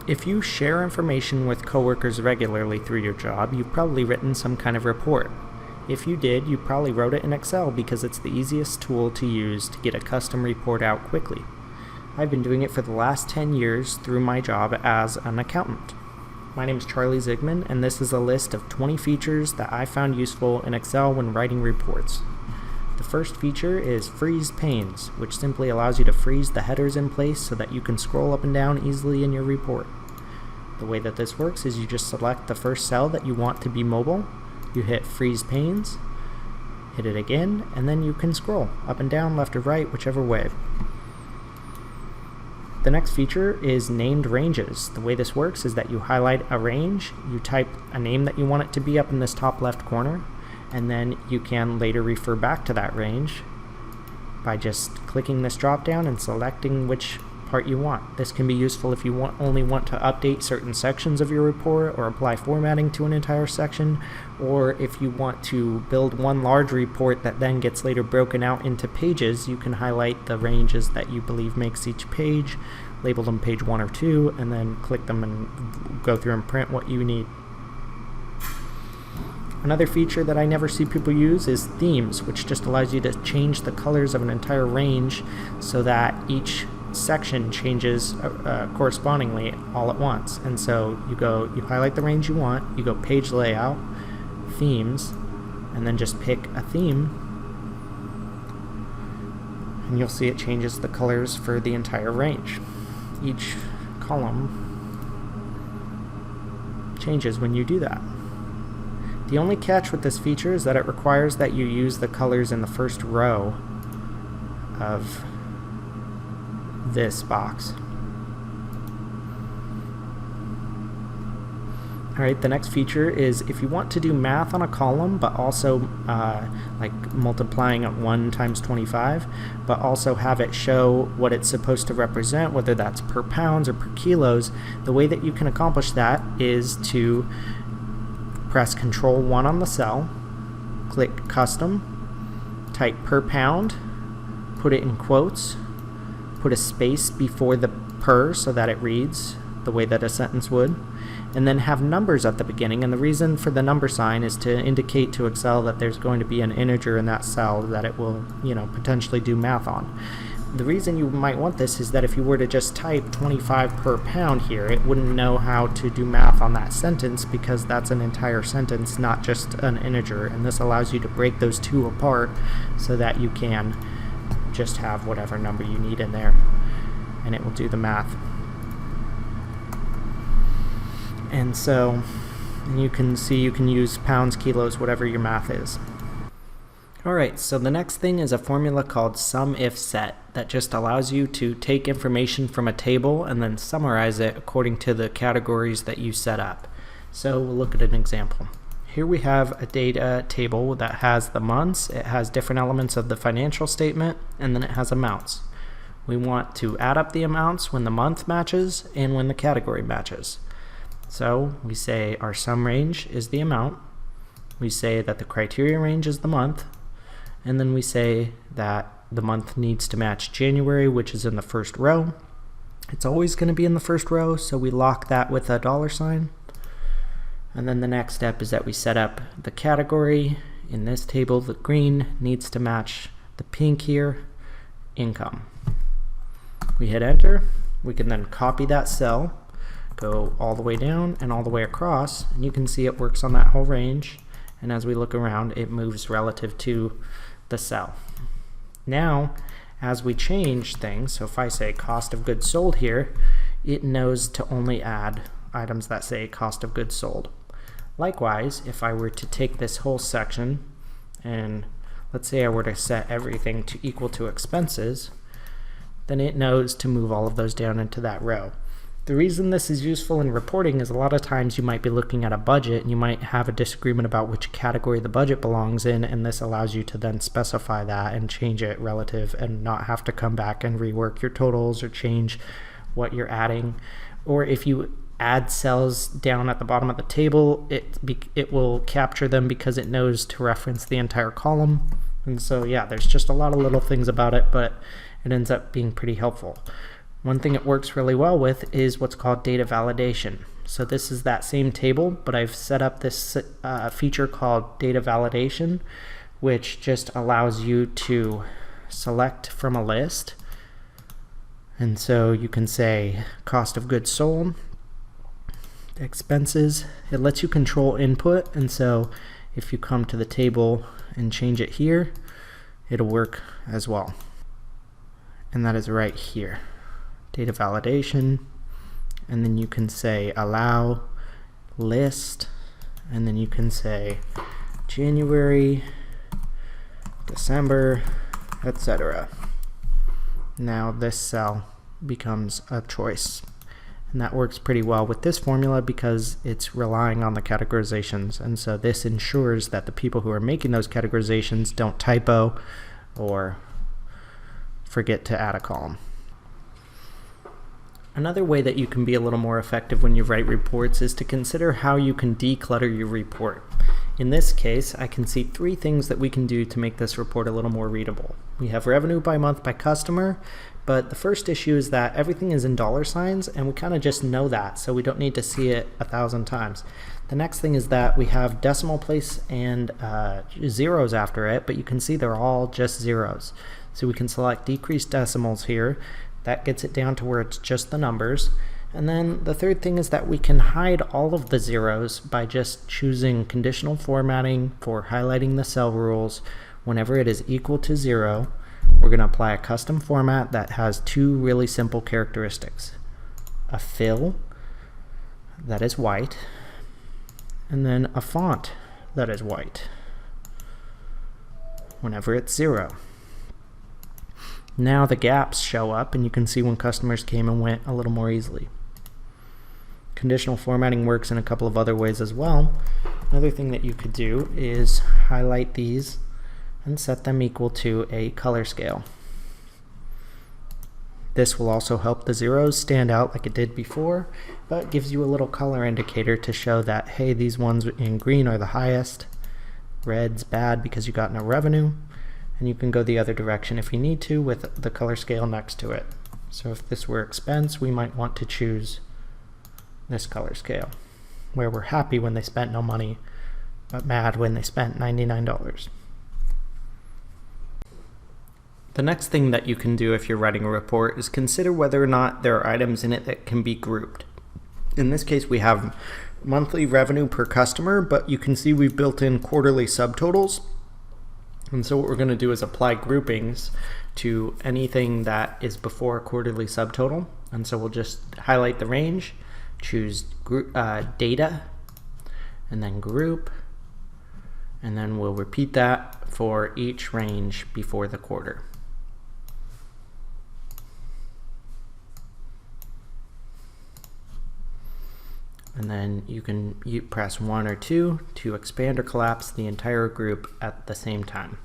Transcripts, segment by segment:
If you share information with coworkers regularly through your job, you've probably written some kind of report. If you did, you probably wrote it in Excel because it's the easiest tool to use to get a custom report out quickly. I've been doing it for the last 10 years through my job as an accountant. My name is Charlie Zigmond, and this is a list of 20 features that I found useful in Excel when writing reports. The first feature is Freeze Panes, which simply allows you to freeze the headers in place so that you can scroll up and down easily in your report. The way that this works is you just select the first cell that you want to be mobile, you hit Freeze Panes, hit it again, and then you can scroll up and down, left or right, whichever way. The next feature is Named Ranges. The way this works is that you highlight a range, you type a name that you want it to be up in this top left corner, and then you can later refer back to that range by just clicking this drop down and selecting which part you want. This can be useful if you only want to update certain sections of your report or apply formatting to an entire section, or if you want to build one large report that then gets later broken out into pages. You can highlight the ranges that you believe makes each page, label them page 1 or 2, and then click them and go through and print what you need. Another feature that I never see people use is Themes, which just allows you to change the colors of an entire range so that each section changes correspondingly all at once. And so you highlight the range you want, you go Page Layout, Themes, and then just pick a theme, and you'll see it changes the colors for the entire range. Each column changes when you do that. The only catch with this feature is that it requires that you use the colors in the first row of this box. Alright, the next feature is if you want to do math on a column, but also like multiplying it 1 times 25, but also have it show what it's supposed to represent, whether that's per pounds or per kilos, the way that you can accomplish that is to press Control 1 on the cell, click Custom, type per pound, put it in quotes, put a space before the per so that it reads the way that a sentence would, and then have numbers at the beginning. And the reason for the number sign is to indicate to Excel that there's going to be an integer in that cell that it will, potentially do math on. The reason you might want this is that if you were to just type 25 per pound here, it wouldn't know how to do math on that sentence because that's an entire sentence, not just an integer. And this allows you to break those two apart so that you can just have whatever number you need in there and it will do the math. And so you can see you can use pounds, kilos, whatever your math is. Alright, so the next thing is a formula called SUMIFS set that just allows you to take information from a table and then summarize it according to the categories that you set up. So we'll look at an example. Here we have a data table that has the months, it has different elements of the financial statement, and then it has amounts. We want to add up the amounts when the month matches and when the category matches. So we say our sum range is the amount, we say that the criteria range is the month, and then we say that the month needs to match January, which is in the first row. It's always going to be in the first row, so we lock that with a $sign. And then the next step is that we set up the category. In this table, the green needs to match the pink here, income. We hit enter. We can then copy that cell, go all the way down and all the way across, and you can see it works on that whole range. And as we look around, it moves relative to the cell. Now, as we change things, so if I say cost of goods sold here, it knows to only add items that say cost of goods sold. Likewise, if I were to take this whole section and let's say I were to set everything to equal to expenses, then it knows to move all of those down into that row. The reason this is useful in reporting is a lot of times you might be looking at a budget and you might have a disagreement about which category the budget belongs in, and this allows you to then specify that and change it relative and not have to come back and rework your totals or change what you're adding. Or if you add cells down at the bottom of the table, it will capture them because it knows to reference the entire column. And so yeah, there's just a lot of little things about it, but it ends up being pretty helpful. One thing it works really well with is what's called data validation. So this is that same table, but I've set up this feature called data validation, which just allows you to select from a list. And so you can say cost of goods sold, expenses. It lets you control input, and so if you come to the table and change it here, it'll work as well. And that is right here. Data validation, and then you can say allow list, and then you can say January, December, etc. Now this cell becomes a choice, and that works pretty well with this formula because it's relying on the categorizations, and so this ensures that the people who are making those categorizations don't typo or forget to add a column. Another way that you can be a little more effective when you write reports is to consider how you can declutter your report. In this case, I can see 3 things that we can do to make this report a little more readable. We have revenue by month by customer, but the first issue is that everything is in dollar signs, and we kind of just know that, so we don't need to see it 1,000 times. The next thing is that we have decimal place and zeros after it, but you can see they're all just zeros. So we can select decrease decimals here. That gets it down to where it's just the numbers. And then the third thing is that we can hide all of the zeros by just choosing conditional formatting for highlighting the cell rules. Whenever it is equal to 0, we're going to apply a custom format that has 2 really simple characteristics. A fill that is white, and then a font that is white whenever it's 0. Now the gaps show up, and you can see when customers came and went a little more easily. Conditional formatting works in a couple of other ways as well. Another thing that you could do is highlight these and set them equal to a color scale. This will also help the zeros stand out like it did before, but gives you a little color indicator to show that, hey, these ones in green are the highest, red's bad because you got no revenue, and you can go the other direction if you need to with the color scale next to it. So if this were expense, we might want to choose this color scale, where we're happy when they spent no money, but mad when they spent $99. The next thing that you can do if you're writing a report is consider whether or not there are items in it that can be grouped. In this case, we have monthly revenue per customer, but you can see we've built in quarterly subtotals. And so what we're going to do is apply groupings to anything that is before a quarterly subtotal. And so we'll just highlight the range, choose data, and then group, and then we'll repeat that for each range before the quarter. And then you can press 1 or 2 to expand or collapse the entire group at the same time.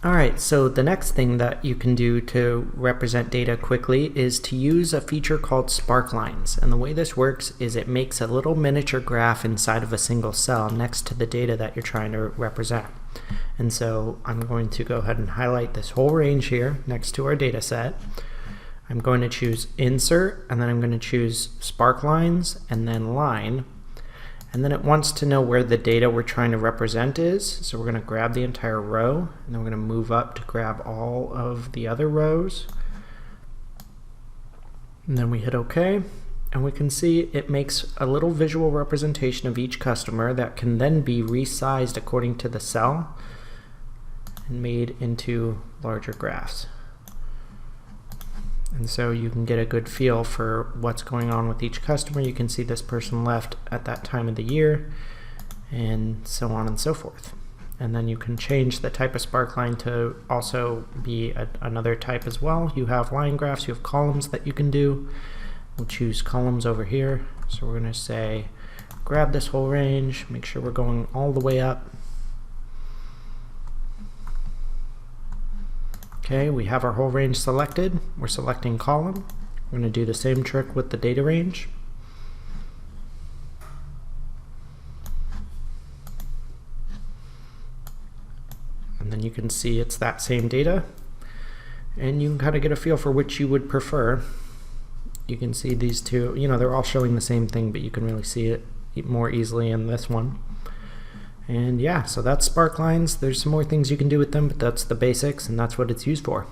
Alright, so the next thing that you can do to represent data quickly is to use a feature called Sparklines. And the way this works is it makes a little miniature graph inside of a single cell next to the data that you're trying to represent. And so I'm going to go ahead and highlight this whole range here next to our data set. I'm going to choose Insert, and then I'm going to choose Sparklines, and then Line. And then it wants to know where the data we're trying to represent is. So we're going to grab the entire row, and then we're going to move up to grab all of the other rows. And then we hit OK. And we can see it makes a little visual representation of each customer that can then be resized according to the cell and made into larger graphs. And so you can get a good feel for what's going on with each customer. You can see this person left at that time of the year, and so on and so forth. And then you can change the type of sparkline to also be another type as well. You have line graphs, you have columns that you can do. We'll choose columns over here. So we're going to say, grab this whole range, make sure we're going all the way up. Okay, we have our whole range selected. We're selecting column. We're going to do the same trick with the data range. can see it's that same data, and you can kind of get a feel for which you would prefer. You can see these two, they're all showing the same thing, but you can really see it more easily in this one. And yeah, so that's Sparklines. There's some more things you can do with them, but that's the basics, and that's what it's used for.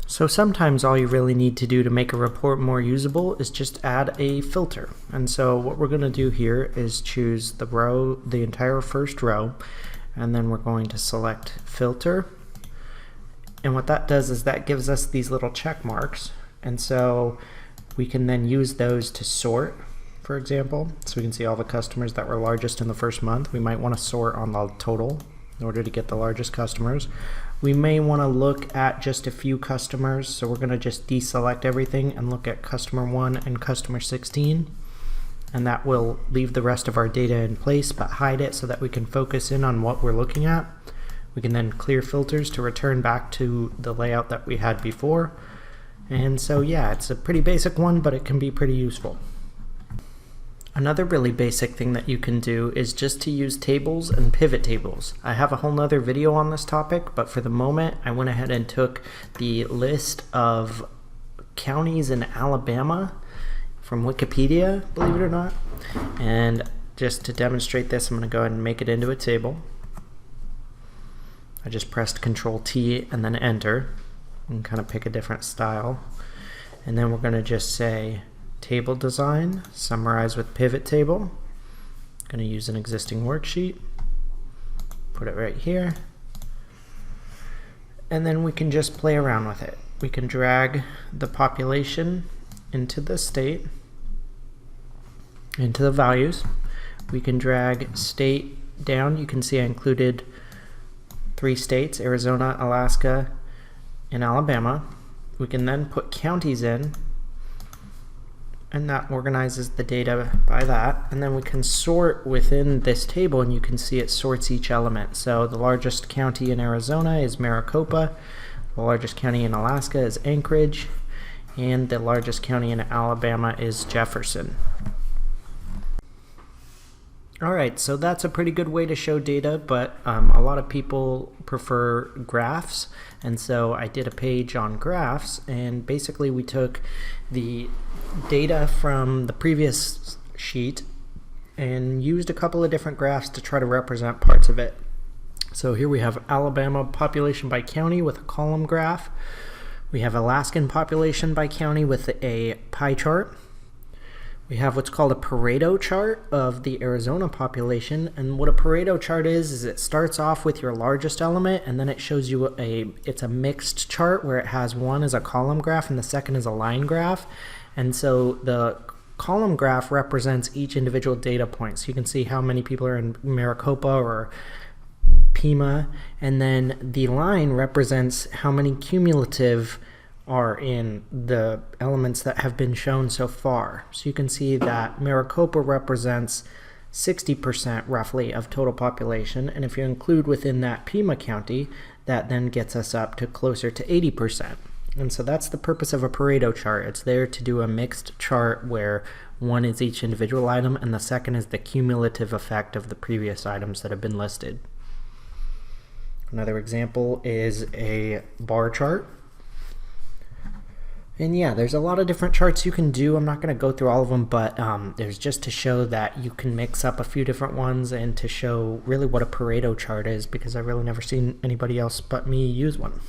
So sometimes all you really need to do to make a report more usable is just add a filter. And so what we're going to do here is choose the row, the entire first row, and then we're going to select filter. And what that does is that gives us these little check marks. And so we can then use those to sort, for example. So we can see all the customers that were largest in the first month. We might want to sort on the total in order to get the largest customers. We may want to look at just a few customers, so we're going to just deselect everything and look at customer 1 and customer 16, and that will leave the rest of our data in place but hide it so that we can focus in on what we're looking at. We can then clear filters to return back to the layout that we had before. And so yeah, it's a pretty basic one, but it can be pretty useful. Another really basic thing that you can do is just to use tables and pivot tables. I have a whole nother video on this topic, but for the moment I went ahead and took the list of counties in Alabama from Wikipedia, believe it or not. And just to demonstrate this, I'm going to go ahead and make it into a table. I just pressed Control-T and then Enter, and kind of pick a different style. And then we're going to just say table design, summarize with pivot table. Going to use an existing worksheet, put it right here, and then we can just play around with it. We can drag the population into the state, into the values. We can drag state down. You can see I included 3 states, Arizona, Alaska, and Alabama. We can then put counties in, and that organizes the data by that. And then we can sort within this table, and you can see it sorts each element. So the largest county in Arizona is Maricopa, the largest county in Alaska is Anchorage, and the largest county in Alabama is Jefferson. Alright, so that's a pretty good way to show data, but a lot of people prefer graphs, and so I did a page on graphs, and basically we took the data from the previous sheet and used a couple of different graphs to try to represent parts of it. So here we have Alabama population by county with a column graph. We have Alaskan population by county with a pie chart. We have what's called a Pareto chart of the Arizona population, and what a Pareto chart is it starts off with your largest element, and then it shows you it's a mixed chart where it has one as a column graph and the second is a line graph. And so the column graph represents each individual data point, so you can see how many people are in Maricopa or Pima, and then the line represents how many cumulative are in the elements that have been shown so far. So you can see that Maricopa represents 60% roughly of total population, and if you include within that Pima County, that then gets us up to closer to 80%. And so that's the purpose of a Pareto chart. It's there to do a mixed chart where one is each individual item and the second is the cumulative effect of the previous items that have been listed. Another example is a bar chart. And yeah, there's a lot of different charts you can do. I'm not going to go through all of them, but there's just to show that you can mix up a few different ones and to show really what a Pareto chart is, because I've really never seen anybody else but me use one.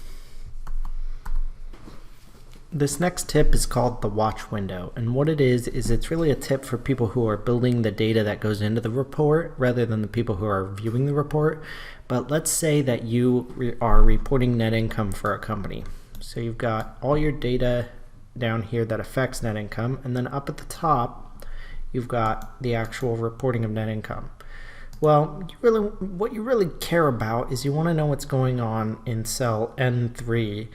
This next tip is called the watch window, and what it is it's really a tip for people who are building the data that goes into the report rather than the people who are viewing the report. But let's say that you are reporting net income for a company. So you've got all your data down here that affects net income, and then up at the top you've got the actual reporting of net income. Well, what you really care about is you want to know what's going on in cell N3,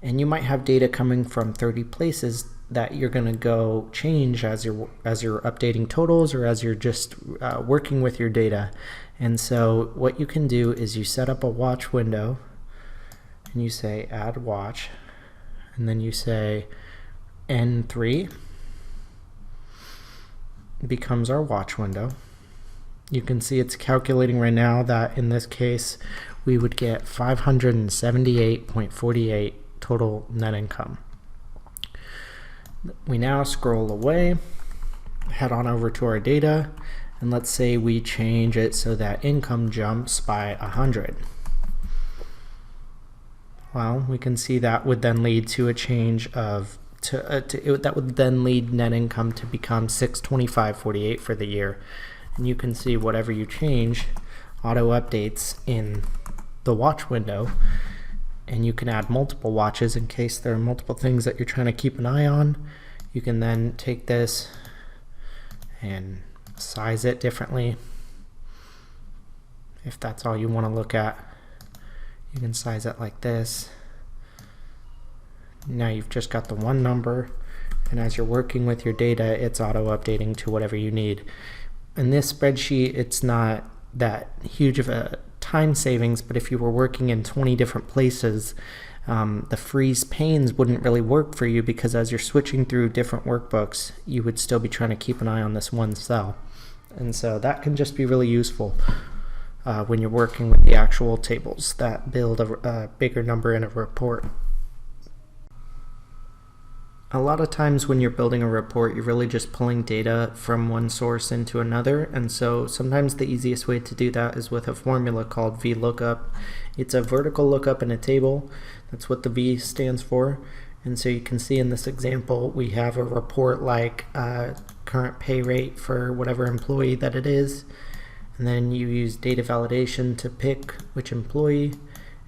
and you might have data coming from 30 places that you're going to go change as you're updating totals or as you're just working with your data. And so what you can do is you set up a watch window, and you say add watch, and then you say N3 becomes our watch window. You can see it's calculating right now that in this case we would get 578.48 total net income. We now scroll away, head on over to our data, and let's say we change it so that income jumps by 100. Well, we can see that would then lead to a change of that would then lead net income to become 625.48 for the year. And you can see whatever you change auto updates in the watch window, and you can add multiple watches in case there are multiple things that you're trying to keep an eye on. You can then take this and size it differently. If that's all you want to look at, you can size it like this. Now you've just got the one number, and as you're working with your data, it's auto updating to whatever you need. In this spreadsheet, it's not that huge of a time savings, but if you were working in 20 different places, the freeze panes wouldn't really work for you, because as you're switching through different workbooks, you would still be trying to keep an eye on this one cell. And so that can just be really useful when you're working with the actual tables that build a bigger number in a report. A lot of times when you're building a report, you're really just pulling data from one source into another, and so sometimes the easiest way to do that is with a formula called VLOOKUP. It's a vertical lookup in a table. That's what the V stands for. And so you can see in this example, we have a report like current pay rate for whatever employee that it is, and then you use data validation to pick which employee,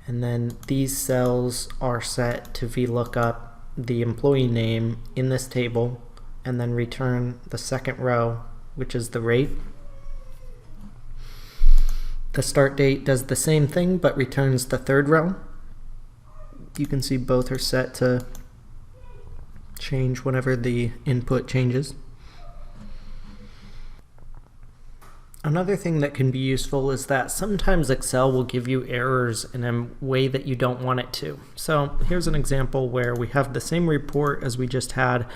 and then these cells are set to VLOOKUP the employee name in this table, and then return the second row, which is the rate. The start date does the same thing but returns the third row. You can see both are set to change whenever the input changes. Another thing that can be useful is that sometimes Excel will give you errors in a way that you don't want it to. So here's an example where we have the same report as we just had,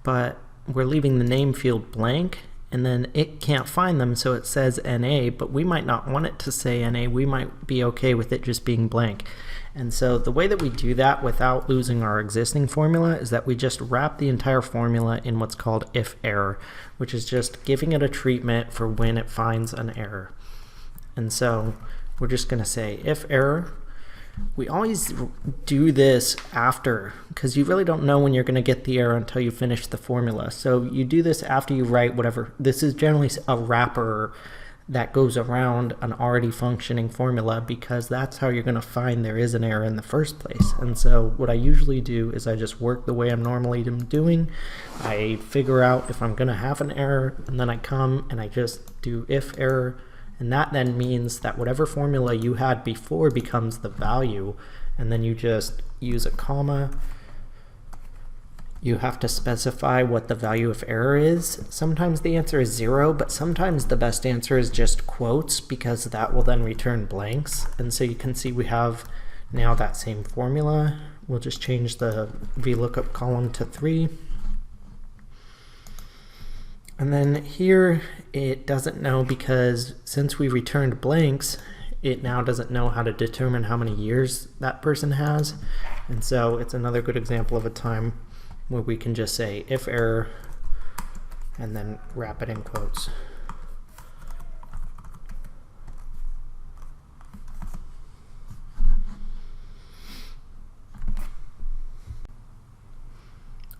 but we're leaving the name field blank, and then it can't find them, so it says NA, but we might not want it to say NA. We might be okay with it just being blank. And so the way that we do that without losing our existing formula is that we just wrap the entire formula in what's called IFERROR, which is just giving it a treatment for when it finds an error. And so we're just going to say IFERROR. We always do this after, because you really don't know when you're going to get the error until you finish the formula. So you do this after you write whatever. This is generally a wrapper that goes around an already functioning formula, because that's how you're going to find there is an error in the first place. And so what I usually do is I just work the way I'm normally doing. I figure out if I'm going to have an error, and then I come and I just do if error, and that then means that whatever formula you had before becomes the value, and then you just use a comma. You have to specify what the value of error is. Sometimes the answer is 0, but sometimes the best answer is just quotes, because that will then return blanks. And so you can see we have now that same formula. We'll just change the VLOOKUP column to 3. And then here it doesn't know, because since we returned blanks, it now doesn't know how to determine how many years that person has. And so it's another good example of a time where we can just say if error and then wrap it in quotes.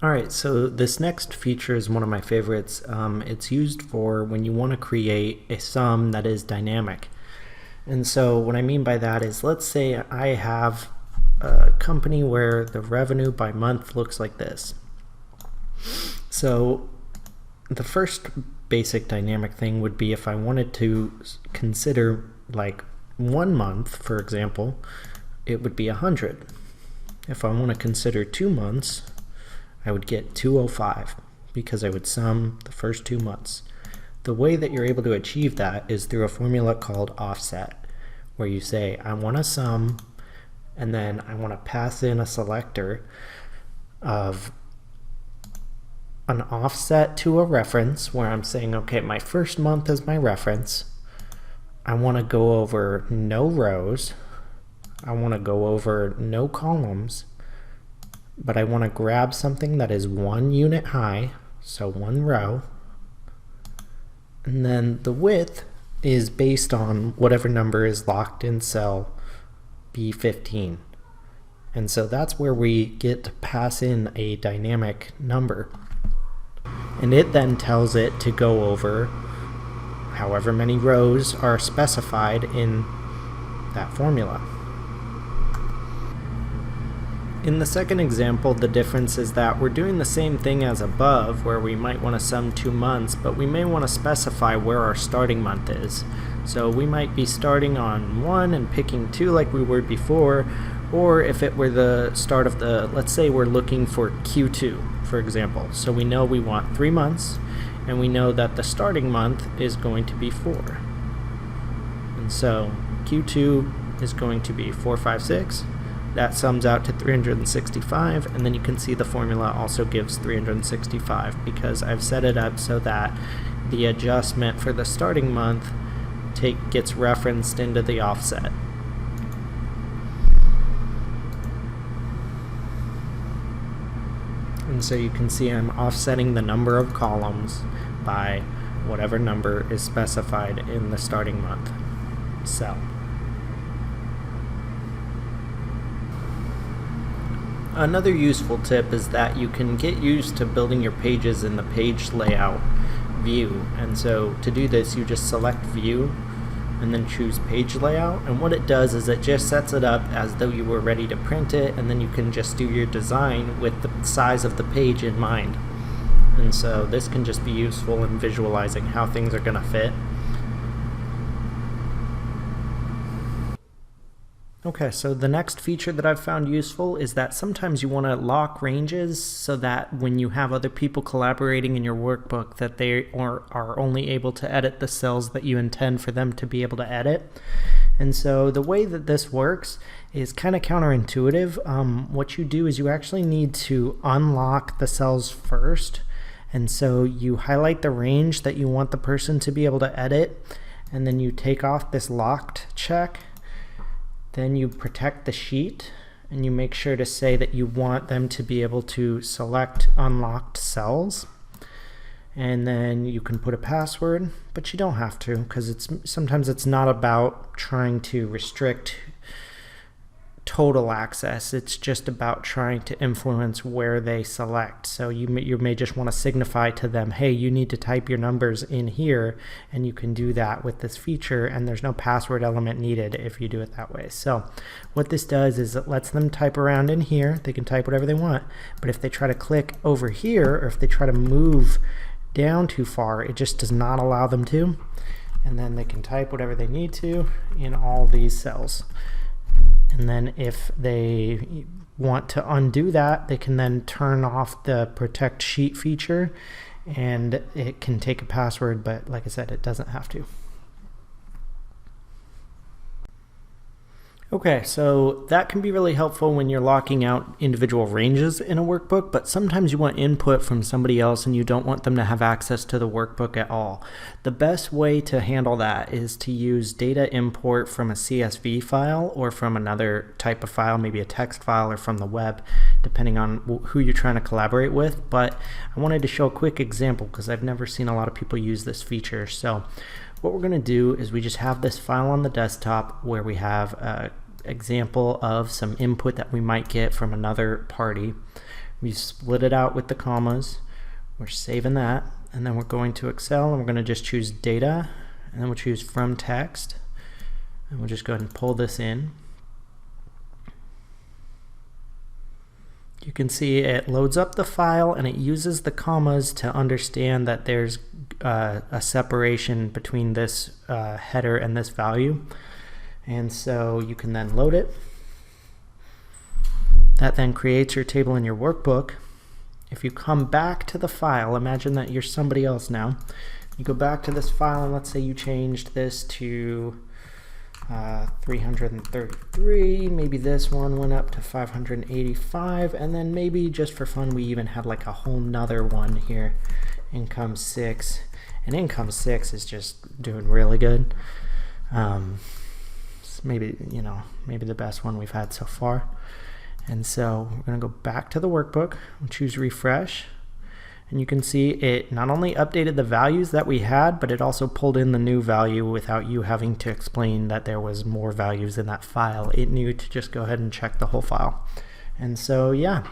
Alright, so this next feature is one of my favorites. It's used for when you want to create a sum that is dynamic. And so what I mean by that is, let's say I have a company where the revenue by month looks like this. So the first basic dynamic thing would be if I wanted to consider like 1 month, for example, it would be 100. If I want to consider 2 months, I would get 205, because I would sum the first 2 months. The way that you're able to achieve that is through a formula called offset, where you say I want to sum, and then I want to pass in a selector of an offset to a reference, where I'm saying, okay, my first month is my reference. I want to go over no rows, I want to go over no columns, but I want to grab something that is 1 unit high, so 1 row, and then the width is based on whatever number is locked in cell B15. And so that's where we get to pass in a dynamic number. And it then tells it to go over however many rows are specified in that formula. In the second example, the difference is that we're doing the same thing as above, where we might want to sum 2 months, but we may want to specify where our starting month is. So we might be starting on 1 and picking 2 like we were before, or if it were the start of the, let's say we're looking for Q2, for example. So we know we want 3 months, and we know that the starting month is going to be 4. And so Q2 is going to be 4, 5, 6. That sums out to 365, and then you can see the formula also gives 365 because I've set it up so that the adjustment for the starting month gets referenced into the offset. And so you can see I'm offsetting the number of columns by whatever number is specified in the starting month cell. Another useful tip is that you can get used to building your pages in the page layout view. And so to do this, you just select view and then choose page layout. And what it does is it just sets it up as though you were ready to print it, and then you can just do your design with the size of the page in mind. And so this can just be useful in visualizing how things are going to fit. Okay, so the next feature that I've found useful is that sometimes you want to lock ranges so that when you have other people collaborating in your workbook that they are only able to edit the cells that you intend for them to be able to edit. And so the way that this works is kind of counterintuitive. What you do is you actually need to unlock the cells first. And so you highlight the range that you want the person to be able to edit, and then you take off this locked check. Then you protect the sheet, and you make sure to say that you want them to be able to select unlocked cells. And then you can put a password, but you don't have to, because sometimes it's not about trying to restrict total access. It's just about trying to influence where they select. So you may just want to signify to them, hey, you need to type your numbers in here, and you can do that with this feature, and there's no password element needed if you do it that way. So what this does is it lets them type around in here. They can type whatever they want, but if they try to click over here, or if they try to move down too far, it just does not allow them to, and then they can type whatever they need to in all these cells. And then if they want to undo that, they can then turn off the protect sheet feature, and it can take a password, but like I said, it doesn't have to. Okay, so that can be really helpful when you're locking out individual ranges in a workbook, but sometimes you want input from somebody else and you don't want them to have access to the workbook at all. The best way to handle that is to use data import from a CSV file or from another type of file, maybe a text file or from the web, depending on who you're trying to collaborate with. But I wanted to show a quick example because I've never seen a lot of people use this feature. So what we're going to do is we just have this file on the desktop where we have a example of some input that we might get from another party. We split it out with the commas. We're saving that, and then we're going to Excel, and we're going to just choose data, and then we'll choose from text, and we'll just go ahead and pull this in. You can see it loads up the file, and it uses the commas to understand that there's a separation between this header and this value. And so you can then load it. That then creates your table in your workbook. If you come back to the file, imagine that you're somebody else now. You go back to this file, and let's say you changed this to 333. Maybe this one went up to 585, and then maybe just for fun we even had like a whole nother one here, income 6, and income 6 is just doing really good. maybe, you know, maybe the best one we've had so far. And so we're going to go back to the workbook and choose refresh. And you can see it not only updated the values that we had, but it also pulled in the new value without you having to explain that there was more values in that file. It knew to just go ahead and check the whole file. And so, yeah,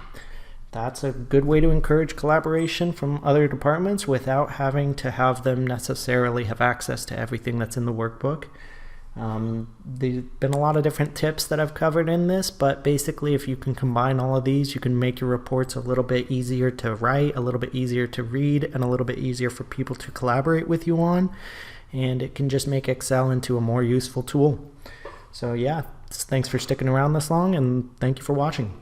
that's a good way to encourage collaboration from other departments without having to have them necessarily have access to everything that's in the workbook. There's been a lot of different tips that I've covered in this, but basically if you can combine all of these, you can make your reports a little bit easier to write, a little bit easier to read, and a little bit easier for people to collaborate with you on, and it can just make Excel into a more useful tool. So yeah, thanks for sticking around this long, and thank you for watching.